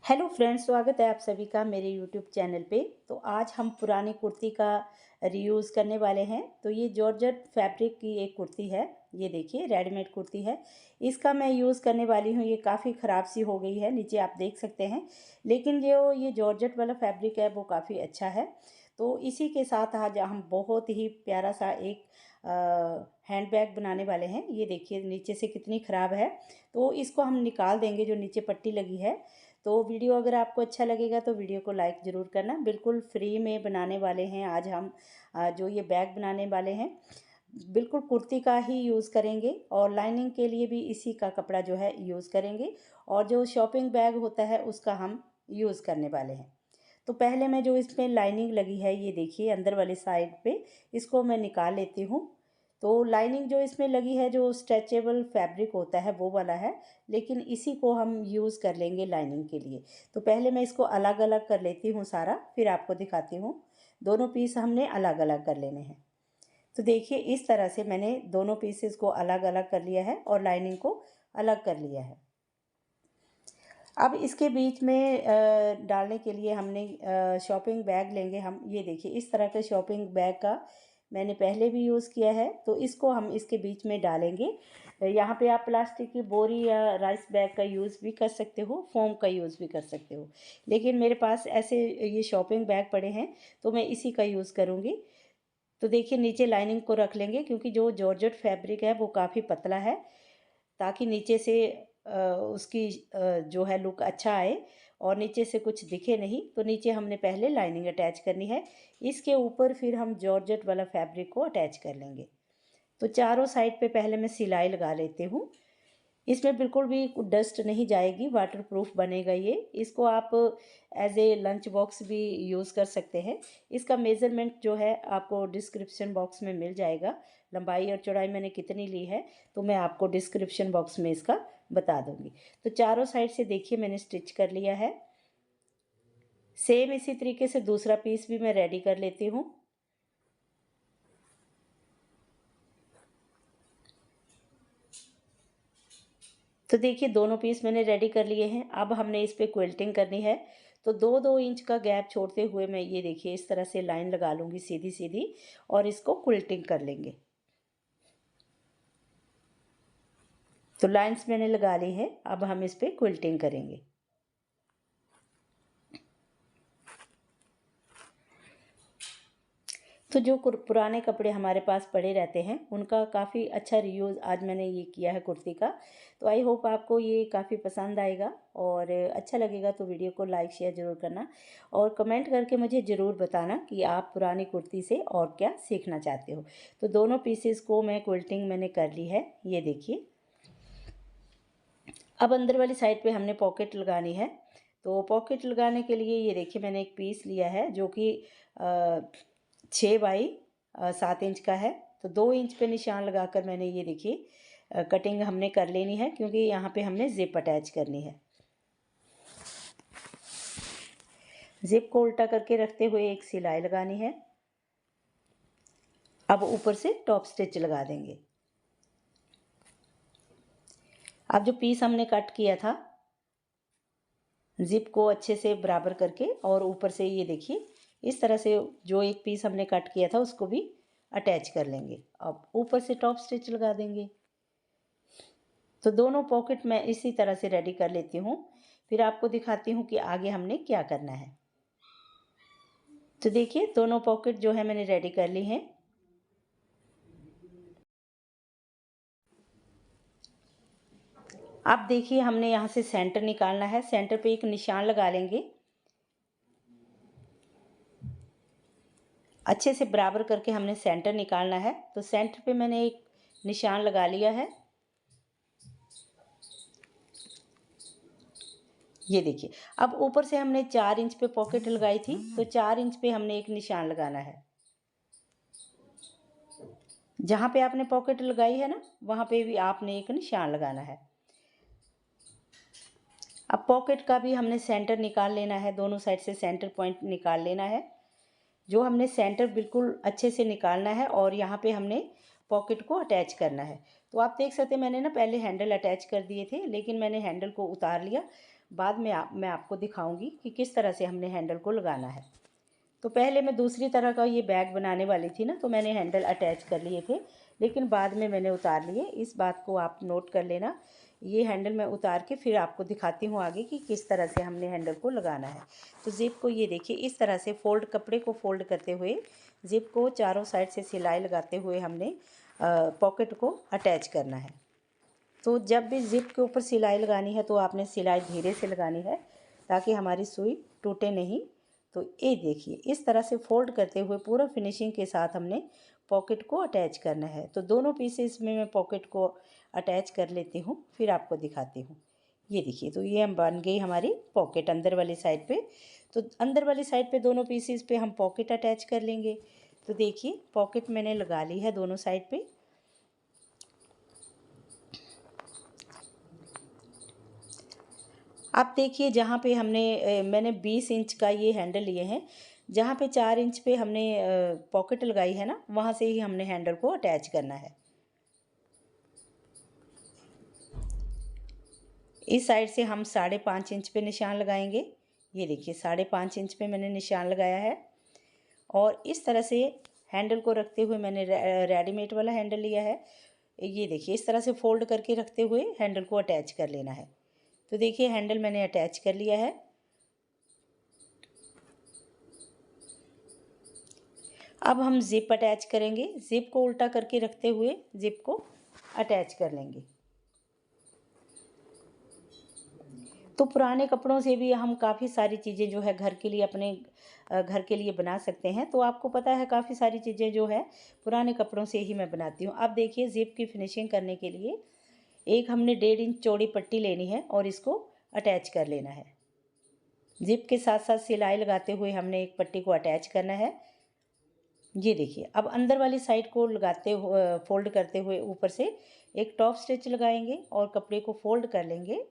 Hello friends, स्वागत है आप सभी का मेरे यूट्यूब चैनल पे। तो आज हम पुरानी कुर्ती का रीयूज़ करने वाले हैं। तो ये जॉर्जेट फैब्रिक की एक कुर्ती है। ये देखिए रेडीमेड कुर्ती है। इसका मैं यूज़ करने वाली हूँ। ये काफ़ी ख़राब सी हो गई है, नीचे आप देख सकते हैं। लेकिन जो ये जॉर्जेट वाला फैब्रिक है वो काफ़ी अच्छा है। तो इसी के साथ आज हम बहुत ही प्यारा सा एक हैंड बैग बनाने वाले हैं। ये देखिए नीचे से कितनी ख़राब है। तो इसको हम निकाल देंगे, जो नीचे पट्टी लगी है। तो वीडियो अगर आपको अच्छा लगेगा तो वीडियो को लाइक ज़रूर करना। बिल्कुल फ्री में बनाने वाले हैं आज हम जो ये बैग बनाने वाले हैं। बिल्कुल कुर्ती का ही यूज़ करेंगे और लाइनिंग के लिए भी इसी का कपड़ा जो है यूज़ करेंगे। और जो शॉपिंग बैग होता है उसका हम यूज़ करने वाले हैं। तो पहले मैं जो इसमें लाइनिंग लगी है, ये देखिए अंदर वाली साइड पे, इसको मैं निकाल लेती हूँ। तो लाइनिंग जो इसमें लगी है, जो स्ट्रेचेबल फैब्रिक होता है वो वाला है, लेकिन इसी को हम यूज़ कर लेंगे लाइनिंग के लिए। तो पहले मैं इसको अलग अलग कर लेती हूँ सारा, फिर आपको दिखाती हूँ। दोनों पीस हमने अलग अलग कर लेने हैं। तो देखिए इस तरह से मैंने दोनों पीसेस को अलग अलग कर लिया है और लाइनिंग को अलग कर लिया है। अब इसके बीच में डालने के लिए हमने शॉपिंग बैग लेंगे हम। ये देखिए इस तरह के शॉपिंग बैग का मैंने पहले भी यूज़ किया है। तो इसको हम इसके बीच में डालेंगे। यहाँ पे आप प्लास्टिक की बोरी या राइस बैग का यूज़ भी कर सकते हो, फोम का यूज़ भी कर सकते हो। लेकिन मेरे पास ऐसे ये शॉपिंग बैग पड़े हैं तो मैं इसी का यूज़ करूँगी। तो देखिए नीचे लाइनिंग को रख लेंगे, क्योंकि जो जॉर्जेट फैब्रिक है वो काफ़ी पतला है, ताकि नीचे से उसकी जो है लुक अच्छा आए और नीचे से कुछ दिखे नहीं। तो नीचे हमने पहले लाइनिंग अटैच करनी है, इसके ऊपर फिर हम जॉर्जेट वाला फैब्रिक को अटैच कर लेंगे। तो चारों साइड पे पहले मैं सिलाई लगा लेती हूँ। इसमें बिल्कुल भी डस्ट नहीं जाएगी, वाटरप्रूफ बनेगा ये। इसको आप एज ए लंच बॉक्स भी यूज़ कर सकते हैं। इसका मेज़रमेंट जो है आपको डिस्क्रिप्शन बॉक्स में मिल जाएगा। लंबाई और चौड़ाई मैंने कितनी ली है तो मैं आपको डिस्क्रिप्शन बॉक्स में इसका बता दूंगी। तो चारों साइड से देखिए मैंने स्टिच कर लिया है। सेम इसी तरीके से दूसरा पीस भी मैं रेडी कर लेती हूँ। तो देखिए दोनों पीस मैंने रेडी कर लिए हैं। अब हमने इस पे क्विल्टिंग करनी है। तो 2-2 इंच का गैप छोड़ते हुए मैं ये देखिए इस तरह से लाइन लगा लूँगी सीधी सीधी, और इसको क्विल्टिंग कर लेंगे। तो लाइंस मैंने लगा ली है, अब हम इस पे क्विल्टिंग करेंगे। तो जो पुराने कपड़े हमारे पास पड़े रहते हैं उनका काफ़ी अच्छा रीयूज़ आज मैंने ये किया है कुर्ती का। तो आई होप आपको ये काफ़ी पसंद आएगा, और अच्छा लगेगा तो वीडियो को लाइक शेयर ज़रूर करना और कमेंट करके मुझे ज़रूर बताना कि आप पुरानी कुर्ती से और क्या सीखना चाहते हो। तो दोनों पीसेस को मैं क्विल्टिंग मैंने कर ली है, ये देखिए। अब अंदर वाली साइड पे हमने पॉकेट लगानी है। तो पॉकेट लगाने के लिए ये देखिए मैंने एक पीस लिया है जो कि 6 बाई 7 इंच का है। तो 2 इंच पे निशान लगाकर मैंने ये देखिए कटिंग हमने कर लेनी है, क्योंकि यहाँ पे हमने ज़िप अटैच करनी है। ज़िप को उल्टा करके रखते हुए एक सिलाई लगानी है। अब ऊपर से टॉप स्टिच लगा देंगे। अब जो पीस हमने कट किया था, ज़िप को अच्छे से बराबर करके और ऊपर से ये देखिए इस तरह से जो एक पीस हमने कट किया था उसको भी अटैच कर लेंगे। अब ऊपर से टॉप स्टिच लगा देंगे। तो दोनों पॉकेट मैं इसी तरह से रेडी कर लेती हूँ, फिर आपको दिखाती हूँ कि आगे हमने क्या करना है। तो देखिए दोनों पॉकेट जो है मैंने रेडी कर ली हैं। अब देखिए हमने यहाँ से सेंटर निकालना है। सेंटर पे एक निशान लगा लेंगे, अच्छे से बराबर करके हमने सेंटर निकालना है। तो सेंटर पे मैंने एक निशान लगा लिया है, ये देखिए। अब ऊपर से हमने 4 इंच पे पॉकेट लगाई थी, तो 4 इंच पे हमने एक निशान लगाना है। जहाँ पे आपने पॉकेट लगाई है ना, वहाँ पे भी आपने एक निशान लगाना है। अब पॉकेट का भी हमने सेंटर निकाल लेना है, दोनों साइड से सेंटर पॉइंट निकाल लेना है। जो हमने सेंटर बिल्कुल अच्छे से निकालना है और यहाँ पे हमने पॉकेट को अटैच करना है। तो आप देख सकते हैं मैंने ना पहले हैंडल अटैच कर दिए थे, लेकिन मैंने हैंडल को उतार लिया। बाद में मैं आपको दिखाऊंगी कि किस तरह से हमने हैंडल को लगाना है। तो पहले मैं दूसरी तरह का ये बैग बनाने वाली थी ना, तो मैंने हैंडल अटैच कर लिए थे, लेकिन बाद में मैंने उतार लिए। इस बात को आप नोट कर लेना। ये हैंडल मैं उतार के फिर आपको दिखाती हूँ आगे कि किस तरह से हमने हैंडल को लगाना है। तो ज़िप को ये देखिए इस तरह से कपड़े को फोल्ड करते हुए ज़िप को चारों साइड से सिलाई लगाते हुए हमने पॉकेट को अटैच करना है। तो जब भी ज़िप के ऊपर सिलाई लगानी है तो आपने सिलाई धीरे से लगानी है ताकि हमारी सुई टूटे नहीं। तो ये देखिए इस तरह से फोल्ड करते हुए पूरा फिनिशिंग के साथ हमने पॉकेट को अटैच करना है। तो दोनों पीसेस में मैं पॉकेट को अटैच कर लेती हूँ, फिर आपको दिखाती हूँ। ये देखिए, तो ये हम बन गई हमारी पॉकेट अंदर वाली साइड पे। तो अंदर वाली साइड पे दोनों पीसेस पे हम पॉकेट अटैच कर लेंगे। तो देखिए पॉकेट मैंने लगा ली है दोनों साइड पे। आप देखिए जहाँ पे मैंने 20 इंच का ये हैंडल लिए हैं, जहाँ पे 4 इंच पे हमने पॉकेट लगाई है ना, वहाँ से ही हमने हैंडल को अटैच करना है। इस साइड से हम 5.5 इंच पे निशान लगाएंगे। ये देखिए 5.5 इंच पे मैंने निशान लगाया है। और इस तरह से हैंडल को रखते हुए मैंने रेडीमेड वाला हैंडल लिया है। ये देखिए इस तरह से फोल्ड करके रखते हुए हैंडल को अटैच कर लेना है। तो देखिए हैंडल मैंने अटैच कर लिया है। अब हम ज़िप अटैच करेंगे। ज़िप को उल्टा करके रखते हुए ज़िप को अटैच कर लेंगे। तो पुराने कपड़ों से भी हम काफ़ी सारी चीज़ें जो है घर के लिए घर के लिए बना सकते हैं। तो आपको पता है काफ़ी सारी चीज़ें जो है पुराने कपड़ों से ही मैं बनाती हूँ। अब देखिए ज़िप की फिनिशिंग करने के लिए एक हमने 1.5 इंच चौड़ी पट्टी लेनी है और इसको अटैच कर लेना है। ज़िप के साथ साथ सिलाई लगाते हुए हमने एक पट्टी को अटैच करना है। ये देखिए अब अंदर वाली साइड को फोल्ड करते हुए ऊपर से एक टॉप स्टिच लगाएंगे और कपड़े को फोल्ड कर लेंगे।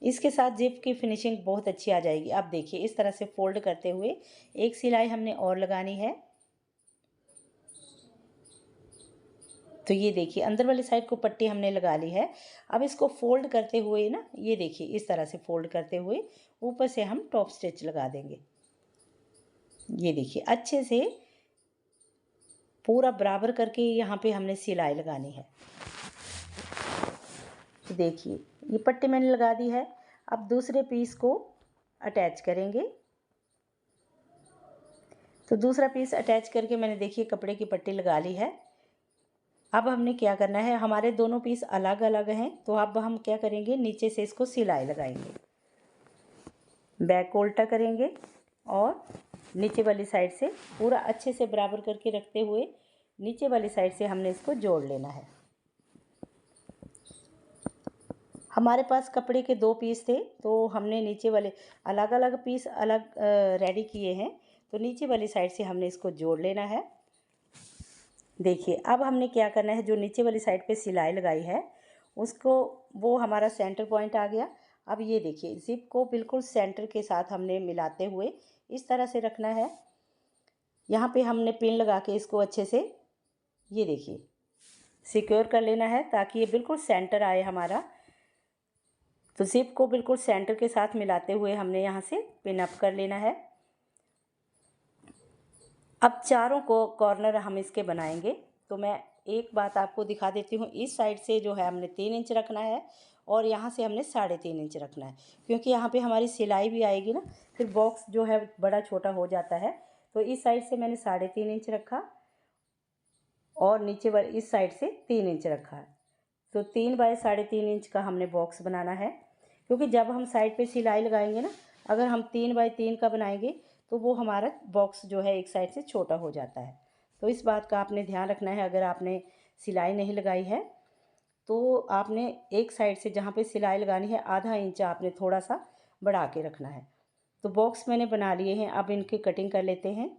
इसके साथ ज़िप की फिनिशिंग बहुत अच्छी आ जाएगी। अब देखिए इस तरह से फोल्ड करते हुए एक सिलाई हमने और लगानी है। तो ये देखिए अंदर वाली साइड को पट्टी हमने लगा ली है। अब इसको फोल्ड करते हुए ना, ये देखिए इस तरह से फोल्ड करते हुए ऊपर से हम टॉप स्टिच लगा देंगे। ये देखिए अच्छे से पूरा बराबर करके यहाँ पे हमने सिलाई लगानी है। तो देखिए ये पट्टी मैंने लगा दी है। अब दूसरे पीस को अटैच करेंगे। तो दूसरा पीस अटैच करके मैंने देखिए कपड़े की पट्टी लगा ली है। अब हमने क्या करना है, हमारे दोनों पीस अलग अलग हैं, तो अब हम क्या करेंगे, नीचे से इसको सिलाई लगाएंगे। बैक को उल्टा करेंगे और नीचे वाली साइड से पूरा अच्छे से बराबर करके रखते हुए नीचे वाली साइड से हमने इसको जोड़ लेना है। हमारे पास कपड़े के 2 पीस थे, तो हमने नीचे वाले अलग अलग पीस रेडी किए हैं। तो नीचे वाली साइड से हमने इसको जोड़ लेना है। देखिए अब हमने क्या करना है, जो नीचे वाली साइड पे सिलाई लगाई है उसको, वो हमारा सेंटर पॉइंट आ गया। अब ये देखिए ज़िप को बिल्कुल सेंटर के साथ हमने मिलाते हुए इस तरह से रखना है। यहाँ पे हमने पिन लगा के इसको अच्छे से, ये देखिए, सिक्योर कर लेना है ताकि ये बिल्कुल सेंटर आए हमारा। तो ज़िप को बिल्कुल सेंटर के साथ मिलाते हुए हमने यहाँ से पिन अप कर लेना है। अब चारों को कॉर्नर हम इसके बनाएंगे। तो मैं एक बात आपको दिखा देती हूँ। इस साइड से जो है हमने 3 इंच रखना है और यहाँ से हमने 3.5 इंच रखना है, क्योंकि यहाँ पे हमारी सिलाई भी आएगी ना, फिर बॉक्स जो है बड़ा छोटा हो जाता है। तो इस साइड से मैंने 3.5 इंच रखा और नीचे वाली इस साइड से 3 इंच रखा है। तो 3 बाय 3.5 इंच का हमने बॉक्स बनाना है, क्योंकि जब हम साइड पे सिलाई लगाएंगे ना, अगर हम 3 बाय 3 का बनाएंगे तो वो हमारा बॉक्स जो है एक साइड से छोटा हो जाता है। तो इस बात का आपने ध्यान रखना है। अगर आपने सिलाई नहीं लगाई है तो आपने एक साइड से जहाँ पे सिलाई लगानी है आधा इंच आपने थोड़ा सा बढ़ा के रखना है। तो बॉक्स मैंने बना लिए हैं, अब इनकी कटिंग कर लेते हैं।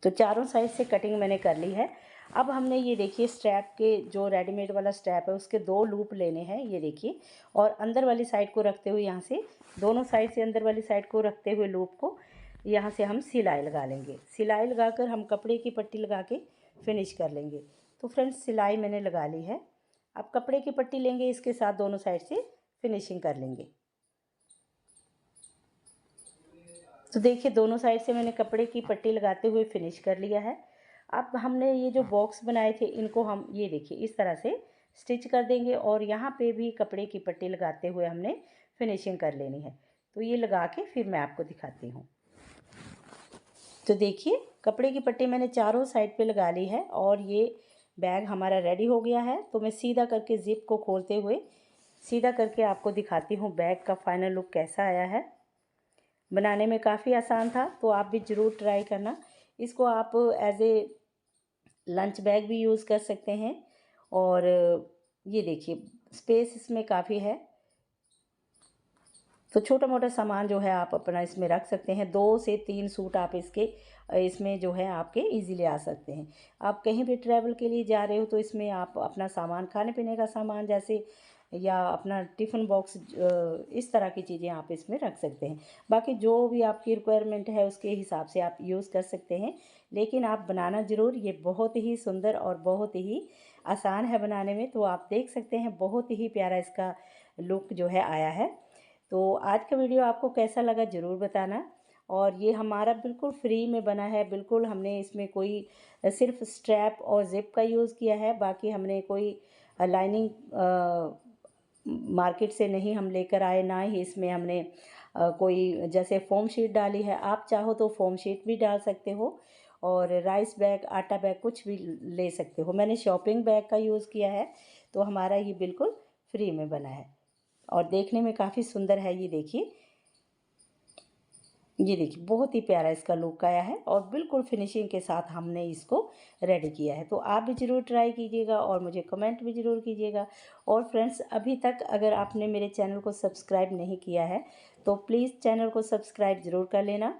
तो चारों साइड से कटिंग मैंने कर ली है। अब हमने ये देखिए स्ट्रैप के जो रेडीमेड वाला स्ट्रैप है उसके 2 लूप लेने हैं, ये देखिए, और अंदर वाली साइड को रखते हुए यहाँ से दोनों साइड से अंदर वाली साइड को रखते हुए लूप को यहाँ से हम सिलाई लगा लेंगे। सिलाई लगाकर हम कपड़े की पट्टी लगा के फिनिश कर लेंगे। तो फ्रेंड्स सिलाई मैंने लगा ली है। अब कपड़े की पट्टी लेंगे, इसके साथ दोनों साइड से फिनिशिंग कर लेंगे। तो देखिए दोनों साइड से मैंने कपड़े की पट्टी लगाते हुए फिनिश कर लिया है। अब हमने ये जो बॉक्स बनाए थे इनको हम ये देखिए इस तरह से स्टिच कर देंगे और यहाँ पे भी कपड़े की पट्टी लगाते हुए हमने फिनिशिंग कर लेनी है। तो ये लगा के फिर मैं आपको दिखाती हूँ। तो देखिए कपड़े की पट्टी मैंने चारों साइड पे लगा ली है और ये बैग हमारा रेडी हो गया है। तो मैं सीधा करके ज़िप को खोलते हुए सीधा करके आपको दिखाती हूँ बैग का फाइनल लुक कैसा आया है। बनाने में काफ़ी आसान था, तो आप भी ज़रूर ट्राई करना। इसको आप एज ए लंच बैग भी यूज़ कर सकते हैं। और ये देखिए स्पेस इसमें काफ़ी है, तो छोटा मोटा सामान जो है आप अपना इसमें रख सकते हैं। 2 से 3 सूट आप इसमें जो है आपके इजीली आ सकते हैं। आप कहीं भी ट्रैवल के लिए जा रहे हो तो इसमें आप अपना सामान, खाने पीने का सामान जैसे या अपना टिफ़िन बॉक्स, इस तरह की चीज़ें आप इसमें रख सकते हैं। बाकी जो भी आपकी रिक्वायरमेंट है उसके हिसाब से आप यूज़ कर सकते हैं, लेकिन आप बनाना ज़रूर। ये बहुत ही सुंदर और बहुत ही आसान है बनाने में। तो आप देख सकते हैं बहुत ही प्यारा इसका लुक जो है आया है। तो आज का वीडियो आपको कैसा लगा ज़रूर बताना। और ये हमारा बिल्कुल फ्री में बना है, बिल्कुल हमने इसमें कोई सिर्फ स्ट्रैप और ज़िप का यूज़ किया है। बाकी हमने कोई लाइनिंग मार्केट से नहीं हम लेकर आए, ना ही इसमें हमने कोई जैसे फ़ोम शीट डाली है। आप चाहो तो फ़ोम शीट भी डाल सकते हो और राइस बैग, आटा बैग कुछ भी ले सकते हो। मैंने शॉपिंग बैग का यूज़ किया है, तो हमारा ये बिल्कुल फ्री में बना है और देखने में काफ़ी सुंदर है। ये देखिए बहुत ही प्यारा इसका लुक आया है और बिल्कुल फिनिशिंग के साथ हमने इसको रेडी किया है। तो आप भी ज़रूर ट्राई कीजिएगा और मुझे कमेंट भी ज़रूर कीजिएगा। और फ्रेंड्स अभी तक अगर आपने मेरे चैनल को सब्सक्राइब नहीं किया है तो प्लीज़ चैनल को सब्सक्राइब ज़रूर कर लेना।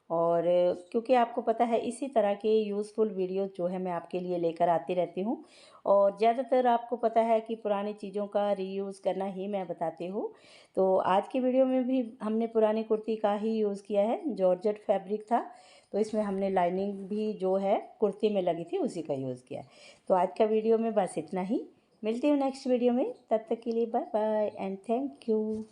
और क्योंकि आपको पता है इसी तरह के यूज़फुल वीडियो जो है मैं आपके लिए लेकर आती रहती हूँ। और ज़्यादातर आपको पता है कि पुरानी चीज़ों का रीयूज़ करना ही मैं बताती हूँ। तो आज की वीडियो में भी हमने पुरानी कुर्ती का ही यूज़ किया है, जॉर्जेट फैब्रिक था। तो इसमें हमने लाइनिंग भी जो है कुर्ती में लगी थी उसी का यूज़ किया है। तो आज का वीडियो में बस इतना ही। मिलती हूँ नेक्स्ट वीडियो में, तब तक के लिए bye bye and thank you.